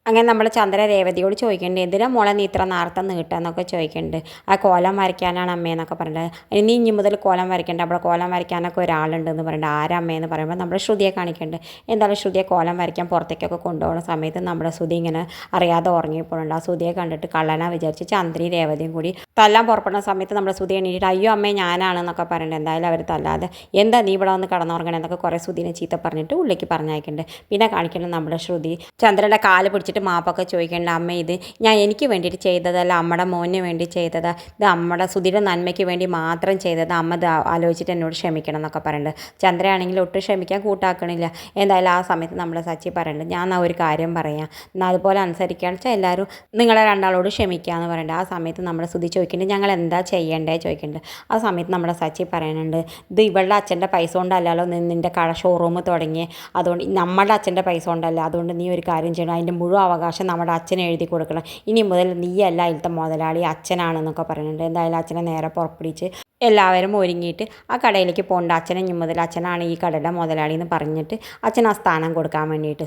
അങ്ങനെ നമ്മൾ ചന്ദ്ര രേവതിയോട് ചോദിക്കുന്നുണ്ട്, എന്തിനാ മോളെ നീ ഇത്ര നേരത്തെ നീട്ടാന്നൊക്കെ ചോദിക്കുന്നുണ്ട്. ആ കോലം വരയ്ക്കാനാണ് അമ്മയെന്നൊക്കെ പറഞ്ഞിട്ട്, ഇനി മുതൽ കോലം വരയ്ക്കേണ്ട, അവിടെ കോലം വരയ്ക്കാനൊക്കെ ഒരാളുണ്ടെന്ന് പറഞ്ഞിട്ട്, ആരാ അമ്മയെന്ന് പറയുമ്പോൾ നമ്മൾ ശ്രുതിയെ കാണിക്കുന്നുണ്ട്. എന്തായാലും ശ്രുതിയെ കോലം വരയ്ക്കാൻ പുറത്തേക്കൊക്കെ കൊണ്ടുപോകുന്ന സമയത്ത് നമ്മുടെ ശ്രുതി ഇങ്ങനെ അറിയാതെ ഉറങ്ങിപ്പോഴുണ്ട്. ആ ശ്രുതിയെ കണ്ടിട്ട് കള്ളനാ വിചാരിച്ച് ചന്ദ്രയും രേവതിയും കൂടി തല്ലാൻ പുറപ്പെടുന്ന സമയത്ത് നമ്മുടെ ശ്രുതി എണീറ്റിട്ട്, അയ്യോ അമ്മേ ഞാനാണെന്നൊക്കെ പറയുന്നുണ്ട്. എന്തായാലും അവർ തല്ലാതെ, എന്താ നീ ഇവിടെ വന്ന് കടന്നുറങ്ങണേ എന്നൊക്കെ കുറേ ശ്രുതിനെ ചീത്ത പറഞ്ഞിട്ട് ഉള്ളിലേക്ക് പറഞ്ഞയക്കുന്നുണ്ട്. പിന്നെ കാണിക്കുന്നത് നമ്മുടെ ശ്രുതി ചന്ദ്രൻ്റെ കാല് പിടിച്ചിട്ട് മാപ്പൊക്കെ ചോദിക്കേണ്ട, അമ്മ ഇത് ഞാൻ എനിക്ക് വേണ്ടിയിട്ട് ചെയ്തതല്ല, അമ്മയുടെ മോന് വേണ്ടി ചെയ്തത്, ഇത് അമ്മയുടെ സുധീര നന്മയ്ക്ക് വേണ്ടി മാത്രം ചെയ്തത്, അമ്മ ഇത് ആലോചിച്ചിട്ട് എന്നോട് ക്ഷമിക്കണം എന്നൊക്കെ പറയുന്നുണ്ട്. ചന്ദ്രയാണെങ്കിൽ ഒട്ടും ക്ഷമിക്കാൻ കൂട്ടാക്കണില്ല. എന്തായാലും ആ സമയത്ത് നമ്മുടെ സച്ചി പറയുന്നുണ്ട്, ഞാൻ ഒരു കാര്യം പറയാം, എന്നാൽ അതുപോലെ അനുസരിക്കുകയാണെന്ന് വെച്ചാൽ എല്ലാവരും നിങ്ങളെ രണ്ടാളോട് ക്ഷമിക്കാമെന്ന് പറയുന്നുണ്ട്. ആ സമയത്ത് നമ്മുടെ സുധി ചോദിക്കുന്നുണ്ട്, ഞങ്ങൾ എന്താ ചെയ്യേണ്ടേ ചോദിക്കുന്നുണ്ട്. ആ സമയത്ത് നമ്മുടെ സച്ചി പറയുന്നുണ്ട്, ഇത് ഇവളുടെ അച്ഛൻ്റെ പൈസ കൊണ്ടല്ലല്ലോ നിൻ്റെ കട ഷോറൂം തുടങ്ങി, അതുകൊണ്ട് നമ്മുടെ അച്ഛൻ്റെ പൈസ കൊണ്ടല്ല, അതുകൊണ്ട് നീ ഒരു കാര്യം ചെയ്യണം, അതിൻ്റെ മുഴുവൻ അവകാശം നമ്മുടെ അച്ഛനെ എഴുതി കൊടുക്കണം, ഇനി മുതൽ നീയല്ല അതിലത്തെ മുതലാളി, അച്ഛനാണെന്നൊക്കെ പറയുന്നുണ്ട്. എന്തായാലും അച്ഛനെ നേരെ പുറപ്പിടിച്ച് എല്ലാവരും ഒരുങ്ങിയിട്ട് ആ കടയിലേക്ക് പോകേണ്ട, അച്ഛനെ ഇനി മുതൽ അച്ഛനാണ് ഈ കടയുടെ മുതലാളി എന്ന് പറഞ്ഞിട്ട് അച്ഛൻ ആ സ്ഥാനം കൊടുക്കാൻ വേണ്ടിയിട്ട്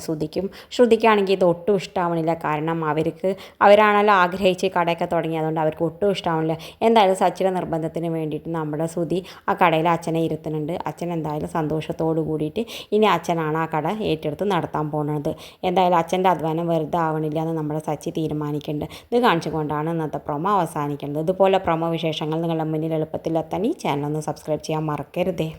ശ്രുതിക്കാണെങ്കിൽ ഇത് ഒട്ടും ഇഷ്ടമാവണില്ല. കാരണം അവരാണല്ലോ ആഗ്രഹിച്ച് കടയൊക്കെ തുടങ്ങിയതുകൊണ്ട് അവർക്ക് ഒട്ടും ഇഷ്ടമാവില്ല. എന്തായാലും സച്ചിയുടെ നിർബന്ധത്തിന് വേണ്ടിയിട്ട് നമ്മുടെ ശ്രുതി ആ കടയിൽ അച്ഛനെ ഇരുത്തുന്നുണ്ട്. അച്ഛൻ എന്തായാലും സന്തോഷത്തോട് കൂടിയിട്ട് ഇനി അച്ഛനാണ് ആ കട ഏറ്റെടുത്ത് നടത്താൻ പോകുന്നത്. എന്തായാലും അച്ഛൻ്റെ അധ്വാനം വെറുതെ ആവണില്ല എന്ന് നമ്മുടെ സച്ചി തീരുമാനിക്കുന്നുണ്ട്. ഇത് കാണിച്ചുകൊണ്ടാണ് ഇന്നത്തെ പ്രൊമോ അവസാനിക്കുന്നത്. ഇതുപോലെ പ്രൊമോ വിശേഷങ്ങൾ നിങ്ങളുടെ മുന്നിൽ എളുപ്പത്തിൽ എത്താൻ ഈ ചാനൽ ഒന്ന് സബ്സ്ക്രൈബ് ചെയ്യാൻ മറക്കരുതേ.